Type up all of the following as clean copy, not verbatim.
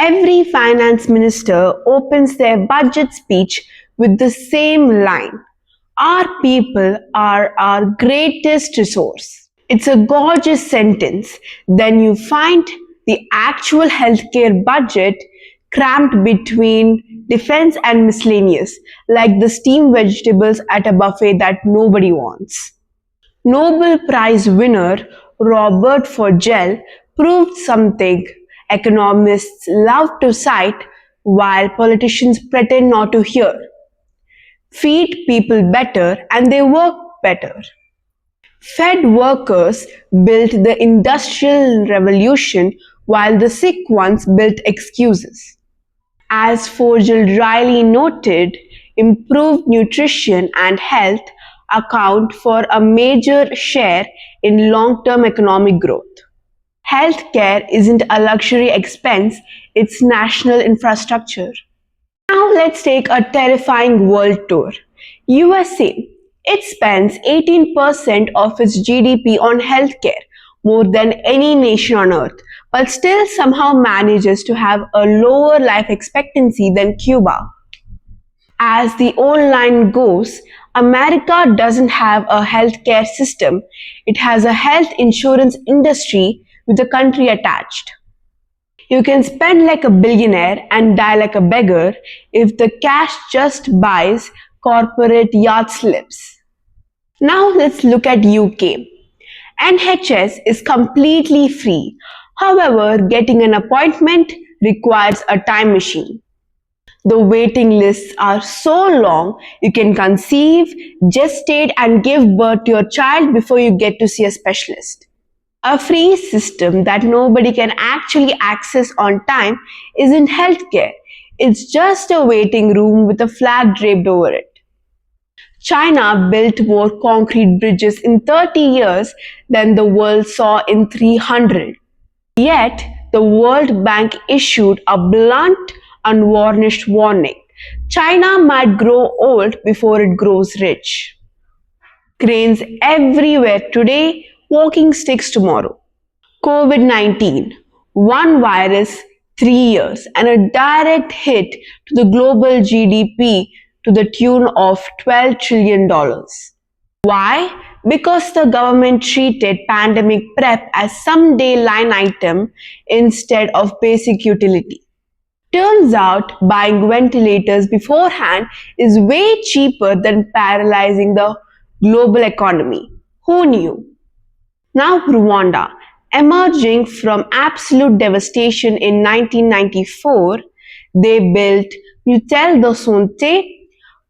Every finance minister opens their budget speech with the same line: Our people are our greatest resource. It's a gorgeous sentence. Then you find the actual healthcare budget crammed between defense and miscellaneous, like the steamed vegetables at a buffet that nobody wants. Nobel Prize winner Robert Fogel proved something economists love to cite while politicians pretend not to hear. Feed people better and they work better. Fed workers built the Industrial Revolution while the sick ones built excuses. As Fogel Riley noted, improved nutrition and health account for a major share in long-term economic growth. Healthcare isn't a luxury expense, it's national infrastructure. Now let's take a terrifying world tour. USA. It spends 18% of its GDP on healthcare, more than any nation on earth, but still somehow manages to have a lower life expectancy than Cuba. As the old line goes, America doesn't have a healthcare system, it has a health insurance industry with the country attached. You can spend like a billionaire and die like a beggar if the cash just buys corporate yard slips. Now let's look at UK. NHS is completely free. However, getting an appointment requires a time machine. The waiting lists are so long, you can conceive, gestate and give birth to your child before you get to see a specialist. A free system that nobody can actually access on time isn't healthcare. It's just a waiting room with a flag draped over it. China built more concrete bridges in 30 years than the world saw in 300. Yet, the World Bank issued a blunt, unvarnished warning. China might grow old before it grows rich. Cranes everywhere today, walking sticks tomorrow. COVID-19, one virus, 3 years, and a direct hit to the global GDP to the tune of $12 trillion. Why? Because the government treated pandemic prep as someday line item instead of basic utility. Turns out buying ventilators beforehand is way cheaper than paralyzing the global economy. Who knew? Now Rwanda, emerging from absolute devastation in 1994, they built Mutuelle de Santé,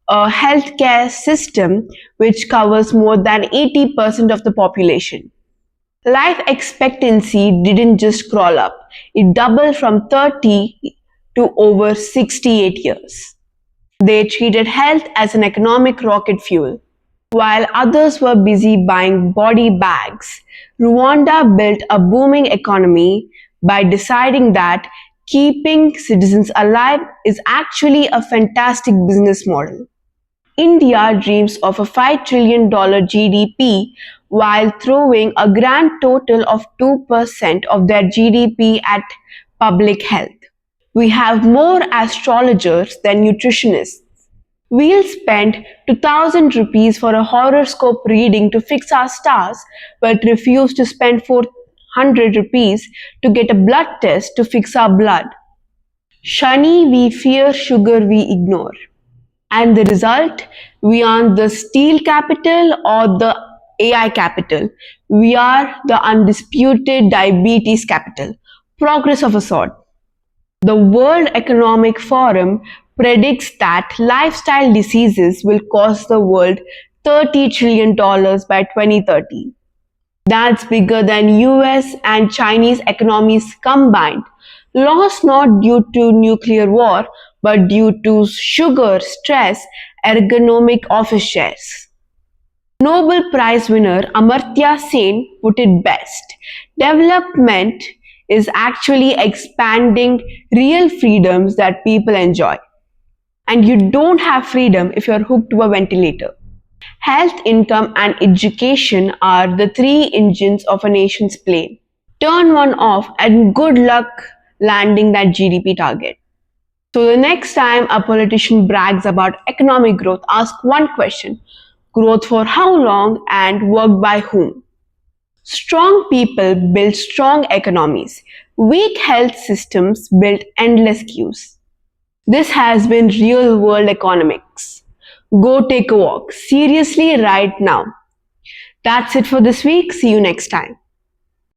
a healthcare system which covers more than 80% of the population. Life expectancy didn't just crawl up, it doubled from 30 to over 68 years. They treated health as an economic rocket fuel. While others were busy buying body bags, Rwanda built a booming economy by deciding that keeping citizens alive is actually a fantastic business model. India dreams of a $5 trillion GDP while throwing a grand total of 2% of their GDP at public health. We have more astrologers than nutritionists. We'll spend 2000 rupees for a horoscope reading to fix our stars, but refuse to spend 400 rupees to get a blood test to fix our blood. Shani we fear, sugar we ignore. And the result? We aren't the steel capital or the AI capital. We are the undisputed diabetes capital. Progress of a sort. The World Economic Forum predicts that lifestyle diseases will cost the world $30 trillion by 2030. That's bigger than US and Chinese economies combined, lost not due to nuclear war, but due to sugar, stress, ergonomic office chairs. Nobel Prize winner Amartya Sen put it best. Development is actually expanding real freedoms that people enjoy. And you don't have freedom if you're hooked to a ventilator. Health, income, and education are the three engines of a nation's plane. Turn one off and good luck landing that GDP target. So the next time a politician brags about economic growth, ask one question: growth for how long and work by whom? Strong people build strong economies. Weak health systems build endless queues. This has been Real World Economics. Go take a walk seriously right now. That's it for this week. See you next time.